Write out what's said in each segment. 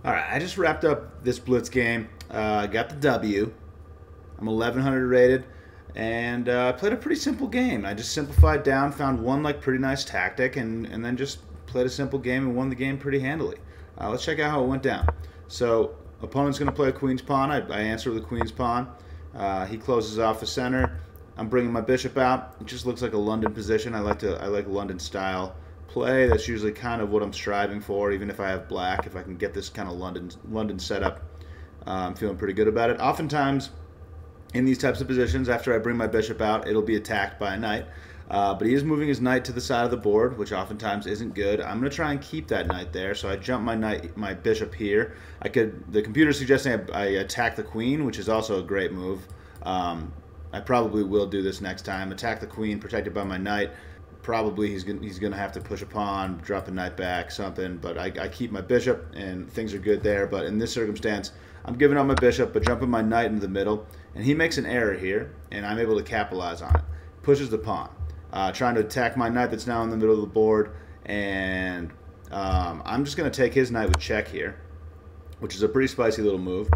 All right, I just wrapped up this Blitz game. Got the W. I'm 1100 rated, and played a pretty simple game. I just simplified down, found one pretty nice tactic, and then just played a simple game and won the game pretty handily. Let's check out how it went down. So, opponent's going to play a queen's pawn. I answer with a queen's pawn. He closes off the center. I'm bringing my bishop out. It just looks like a London position. I like London style play. That's usually kind of what I'm striving for, even if I have black. If I can get this kind of London setup, I'm feeling pretty good about it. Oftentimes, in these types of positions, after I bring my bishop out, it'll be attacked by a knight. But he is moving his knight to the side of the board, which oftentimes isn't good. I'm going to try and keep that knight there, so I jump my bishop here. The computer's suggesting I attack the queen, which is also a great move. I probably will do this next time. Attack the queen, protected by my knight. Probably he's gonna have to push a pawn, drop a knight back, something. But I keep my bishop, and things are good there. But in this circumstance, I'm giving up my bishop, but jumping my knight into the middle, and he makes an error here, and I'm able to capitalize on it. Pushes the pawn, trying to attack my knight that's now in the middle of the board, and I'm just gonna take his knight with check here, which is a pretty spicy little move.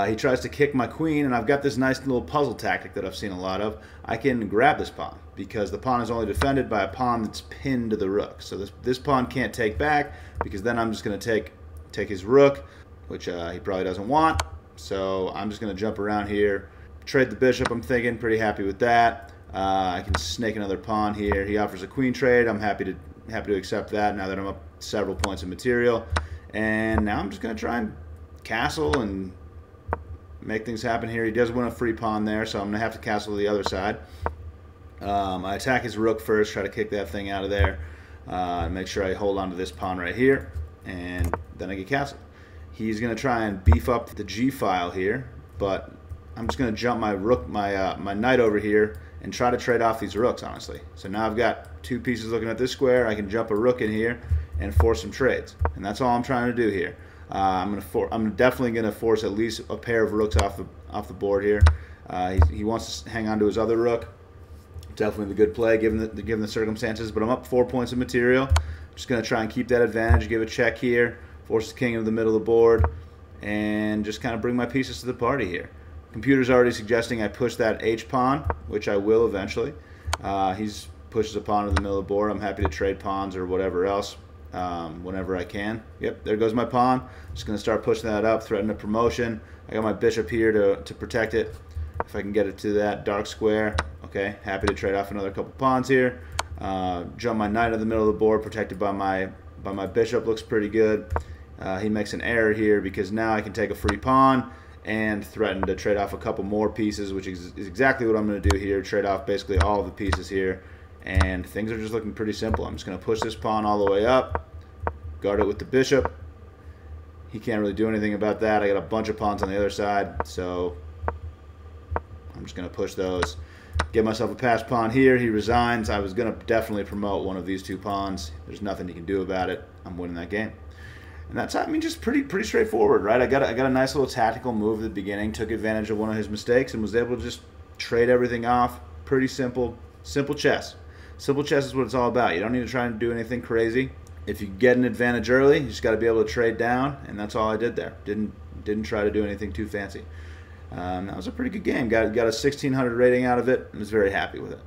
He tries to kick my queen, and I've got this nice little puzzle tactic that I've seen a lot of. I can grab this pawn, because the pawn is only defended by a pawn that's pinned to the rook. So this pawn can't take back, because then I'm just going to take his rook, which he probably doesn't want. So I'm just going to jump around here, trade the bishop. I'm thinking pretty happy with that. I can snake another pawn here. He offers a queen trade. I'm happy to accept that now that I'm up several points of material. And now I'm just going to try and castle and make things happen here. He does win a free pawn there, so I'm going to have to castle to the other side. I attack his rook first, try to kick that thing out of there. Make sure I hold on to this pawn right here, and then I get castled. He's going to try and beef up the G file here, but I'm just going to jump my rook, my knight over here, and try to trade off these rooks, honestly. So now I've got two pieces looking at this square. I can jump a rook in here and force some trades, and that's all I'm trying to do here. I'm definitely going to force at least a pair of rooks off the board here. He wants to hang on to his other rook. Definitely the good play given the circumstances. But I'm up 4 points of material. Just going to try and keep that advantage. Give a check here. Force the king into the middle of the board, and just kind of bring my pieces to the party here. Computer's already suggesting I push that H pawn, which I will eventually. He's pushes a pawn in the middle of the board. I'm happy to trade pawns or whatever else. Whenever I can. Yep, there goes my pawn. Just going to start pushing that up, threaten a promotion. I got my bishop here to protect it. If I can get it to that dark square. Okay, happy to trade off another couple pawns here. Jump my knight in the middle of the board, protected by my bishop. Looks pretty good. He makes an error here because now I can take a free pawn and threaten to trade off a couple more pieces, which is exactly what I'm going to do here. Trade off basically all of the pieces here. And things are just looking pretty simple. I'm just going to push this pawn all the way up, guard it with the bishop. He can't really do anything about that. I got a bunch of pawns on the other side, so I'm just going to push those. Get myself a passed pawn here. He resigns. I was going to definitely promote one of these two pawns. There's nothing he can do about it. I'm winning that game. And that's, I mean, just pretty straightforward, right? I got a nice little tactical move at the beginning, took advantage of one of his mistakes, and was able to just trade everything off. Pretty simple chess. Simple chess is what it's all about. You don't need to try and do anything crazy. If you get an advantage early, you just got to be able to trade down, and that's all I did there. Didn't try to do anything too fancy. That was a pretty good game. Got a 1600 rating out of it, and was very happy with it.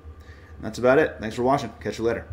And that's about it. Thanks for watching. Catch you later.